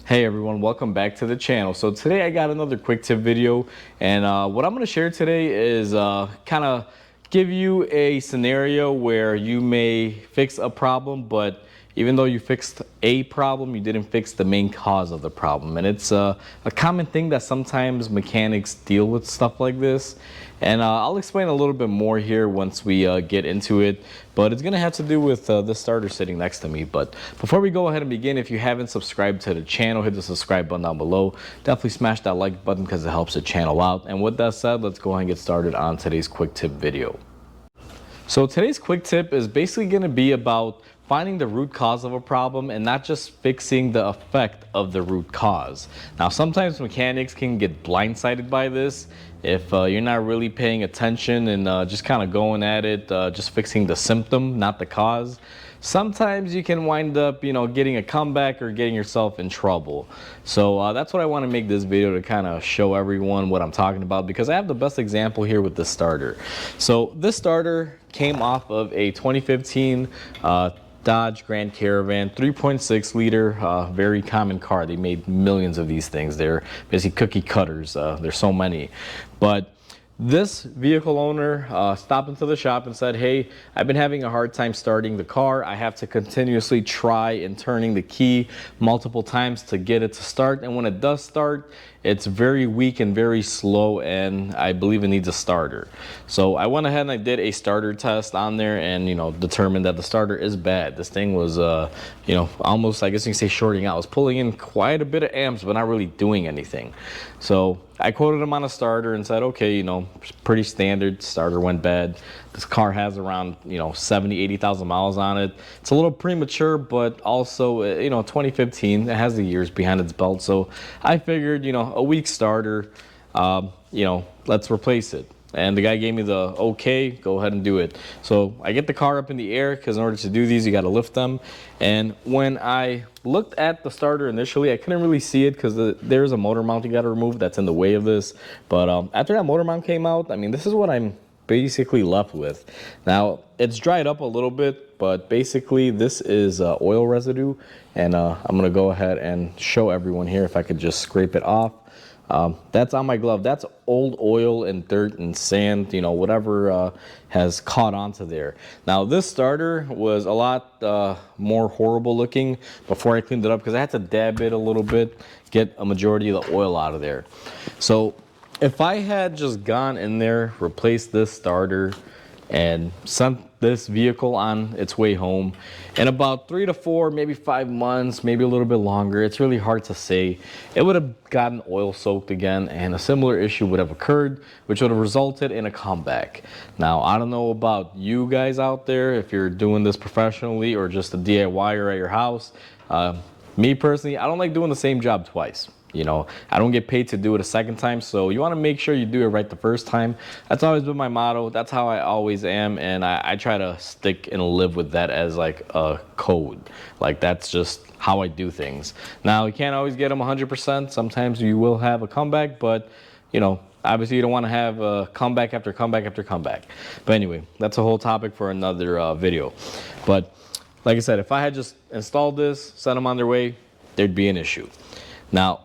Hey everyone, welcome back to the channel. So today I got another quick tip video, and what I'm going to share today is kind of give you a scenario where you may fix a problem, but even though you fixed a problem, you didn't fix the main cause of the problem. And it's a common thing that sometimes mechanics deal with stuff like this. And I'll explain a little bit more here once we get into it, but it's gonna have to do with the starter sitting next to me. But before we go ahead and begin, if you haven't subscribed to the channel, hit the subscribe button down below. Definitely smash that like button because it helps the channel out. And with that said, let's go ahead and get started on today's quick tip video. So today's quick tip is basically going to be about finding the root cause of a problem and not just fixing the effect of the root cause. Now, sometimes mechanics can get blindsided by this if you're not really paying attention and just kind of going at it, just fixing the symptom, not the cause. Sometimes you can wind up, getting a comeback or getting yourself in trouble. So that's what I want to make this video to kind of show everyone what I'm talking about, because I have the best example here with this starter. So this starter came off of a 2015 Dodge Grand Caravan 3.6 liter, very common car. They made millions of these things. They're basically cookie cutters. There's so many. But this vehicle owner stopped into the shop and said, hey, I've been having a hard time starting the car. I have to continuously try and turning the key multiple times to get it to start. And when it does start, it's very weak and very slow, and I believe it needs a starter. So I went ahead and I did a starter test on there and, determined that the starter is bad. This thing was, almost, I guess you can say, shorting out. I was pulling in quite a bit of amps, but not really doing anything. So I quoted him on a starter and said, okay, pretty standard. Starter went bad. This car has around, 70, 80,000 miles on it. It's a little premature, but also, 2015, it has the years behind its belt. So I figured, a weak starter, let's replace it. And the guy gave me the okay, go ahead and do it. So I get the car up in the air, because in order to do these, you got to lift them. And when I looked at the starter initially, I couldn't really see it because there's a motor mount you got to remove that's in the way of this. But after that motor mount came out, this is what I'm basically left with. Now, it's dried up a little bit, but basically this is oil residue. And I'm going to go ahead and show everyone here if I could just scrape it off. That's on my glove. That's old oil and dirt and sand, whatever has caught onto there. Now, this starter was a lot more horrible looking before I cleaned it up, because I had to dab it a little bit, get a majority of the oil out of there. So if I had just gone in there, replaced this starter, and sent this vehicle on its way home in about 3 to 4, maybe 5 months, maybe a little bit longer, it's really hard to say, it would have gotten oil soaked again, and a similar issue would have occurred, which would have resulted in a comeback. Now, I don't know about you guys out there, if you're doing this professionally or just a DIYer at your house. Me personally, I don't like doing the same job twice. I don't get paid to do it a second time, so you want to make sure you do it right the first time. That's always been my motto. That's how I always am, and I try to stick and live with that as like a code. Like, that's just how I do things. Now, you can't always get them 100%. Sometimes you will have a comeback, but obviously you don't want to have a comeback after comeback after comeback. But anyway, that's a whole topic for another video. But like I said, if I had just installed this, sent them on their way, there'd be an issue. Now,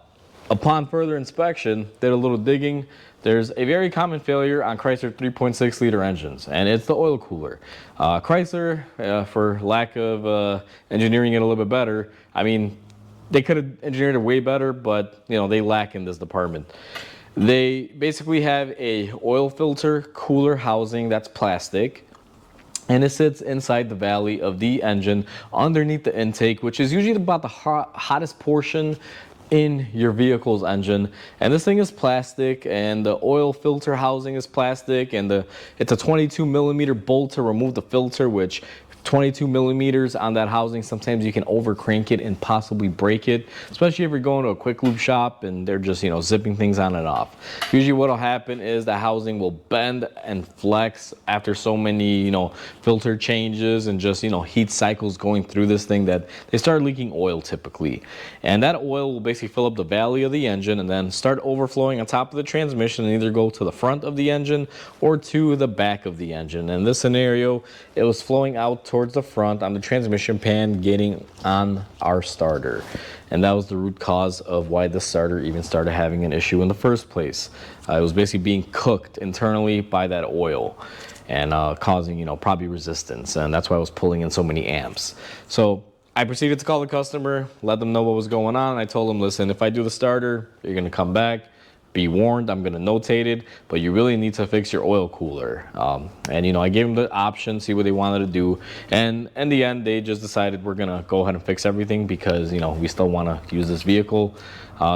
upon further inspection, did a little digging, there's a very common failure on Chrysler 3.6 liter engines, and it's the oil cooler. Chrysler, for lack of engineering it a little bit better, they could have engineered it way better, but they lack in this department. They basically have a oil filter cooler housing that's plastic, and it sits inside the valley of the engine underneath the intake, which is usually about the hottest portion in your vehicle's engine. And this thing is plastic, and the oil filter housing is plastic, and it's a 22 millimeter bolt to remove the filter, which 22 millimeters on that housing, sometimes you can over crank it and possibly break it, especially if you're going to a quick lube shop and they're just zipping things on and off. Usually what will happen is the housing will bend and flex after so many filter changes and just heat cycles going through this thing, that they start leaking oil typically, and that oil will basically fill up the valley of the engine and then start overflowing on top of the transmission and either go to the front of the engine or to the back of the engine. In this scenario, it was flowing out towards the front on the transmission pan, getting on our starter. and that was the root cause of why the starter even started having an issue in the first place. It was basically being cooked internally by that oil and causing, you know, probably resistance, and that's why I was pulling in so many amps. So I proceeded to call the customer, let them know what was going on. I told them, listen, if I do the starter, you're gonna come back. Be warned, I'm gonna notate it, but you really need to fix your oil cooler. And you know, I gave them the option, see what they wanted to do, and in the end, they just decided we're gonna go ahead and fix everything because, you know, we still want to use this vehicle,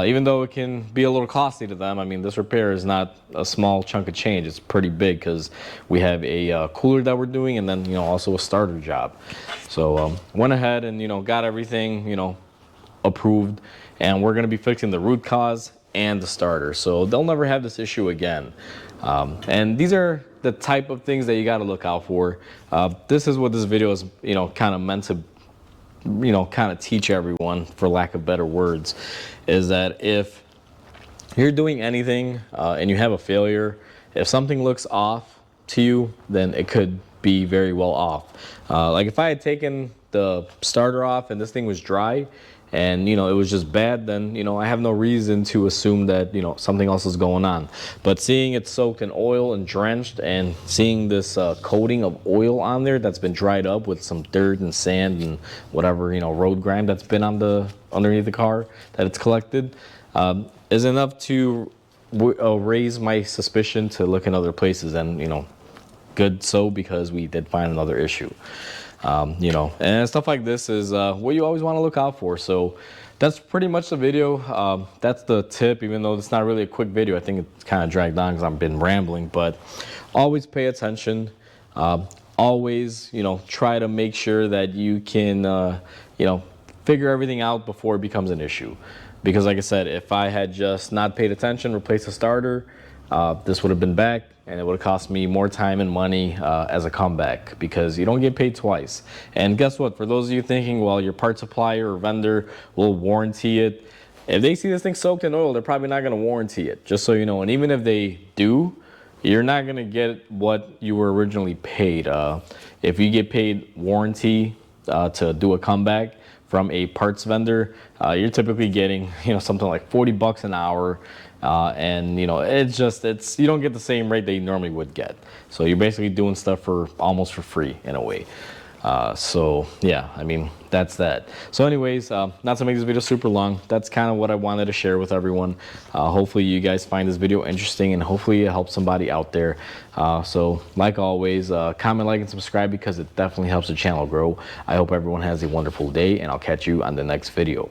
even though it can be a little costly to them. I mean, this repair is not a small chunk of change; it's pretty big because we have a cooler that we're doing, and then, you know, also a starter job. So went ahead and, you know, got everything, you know, approved, and we're gonna be fixing the root cause and the starter, so they'll never have this issue again. And these are the type of things that you got to look out for. This is what this video is, you know, kind of meant to, you know, kind of teach everyone, for lack of better words, is that if you're doing anything and you have a failure, if something looks off to you, then it could be very well off. Like if I had taken the starter off and this thing was dry, and, you know, it was just bad, then, you know, I have no reason to assume that, you know, something else is going on. But seeing it soaked in oil and drenched, and seeing this coating of oil on there that's been dried up with some dirt and sand and whatever, you know, road grime that's been on the underneath the car that it's collected, is enough to raise my suspicion to look in other places. And, you know, good so, because we did find another issue. You know, and stuff like this is what you always want to look out for. So that's pretty much the video. That's the tip, even though it's not really a quick video. I think it's kind of dragged on because I've been rambling, but always pay attention. Always, you know, try to make sure that you can, you know, figure everything out before it becomes an issue. Because like I said, if I had just not paid attention, replaced the starter, this would have been back, and it would have cost me more time and money as a comeback, because you don't get paid twice. And guess what? For those of you thinking, well, your part supplier or vendor will warranty it, if they see this thing soaked in oil, they're probably not going to warranty it, just so you know. And even if they do, you're not going to get what you were originally paid. If you get paid warranty to do a comeback from a parts vendor, you're typically getting, you know, something like 40 bucks an hour. And, you know, it's you don't get the same rate that you normally would get. So you're basically doing stuff for almost for free in a way. So yeah, I mean, that's that. So anyways, not to make this video super long, that's kind of what I wanted to share with everyone. Hopefully you guys find this video interesting, and hopefully it helps somebody out there. So like always, comment, like, and subscribe, because it definitely helps the channel grow. I hope everyone has a wonderful day, and I'll catch you on the next video.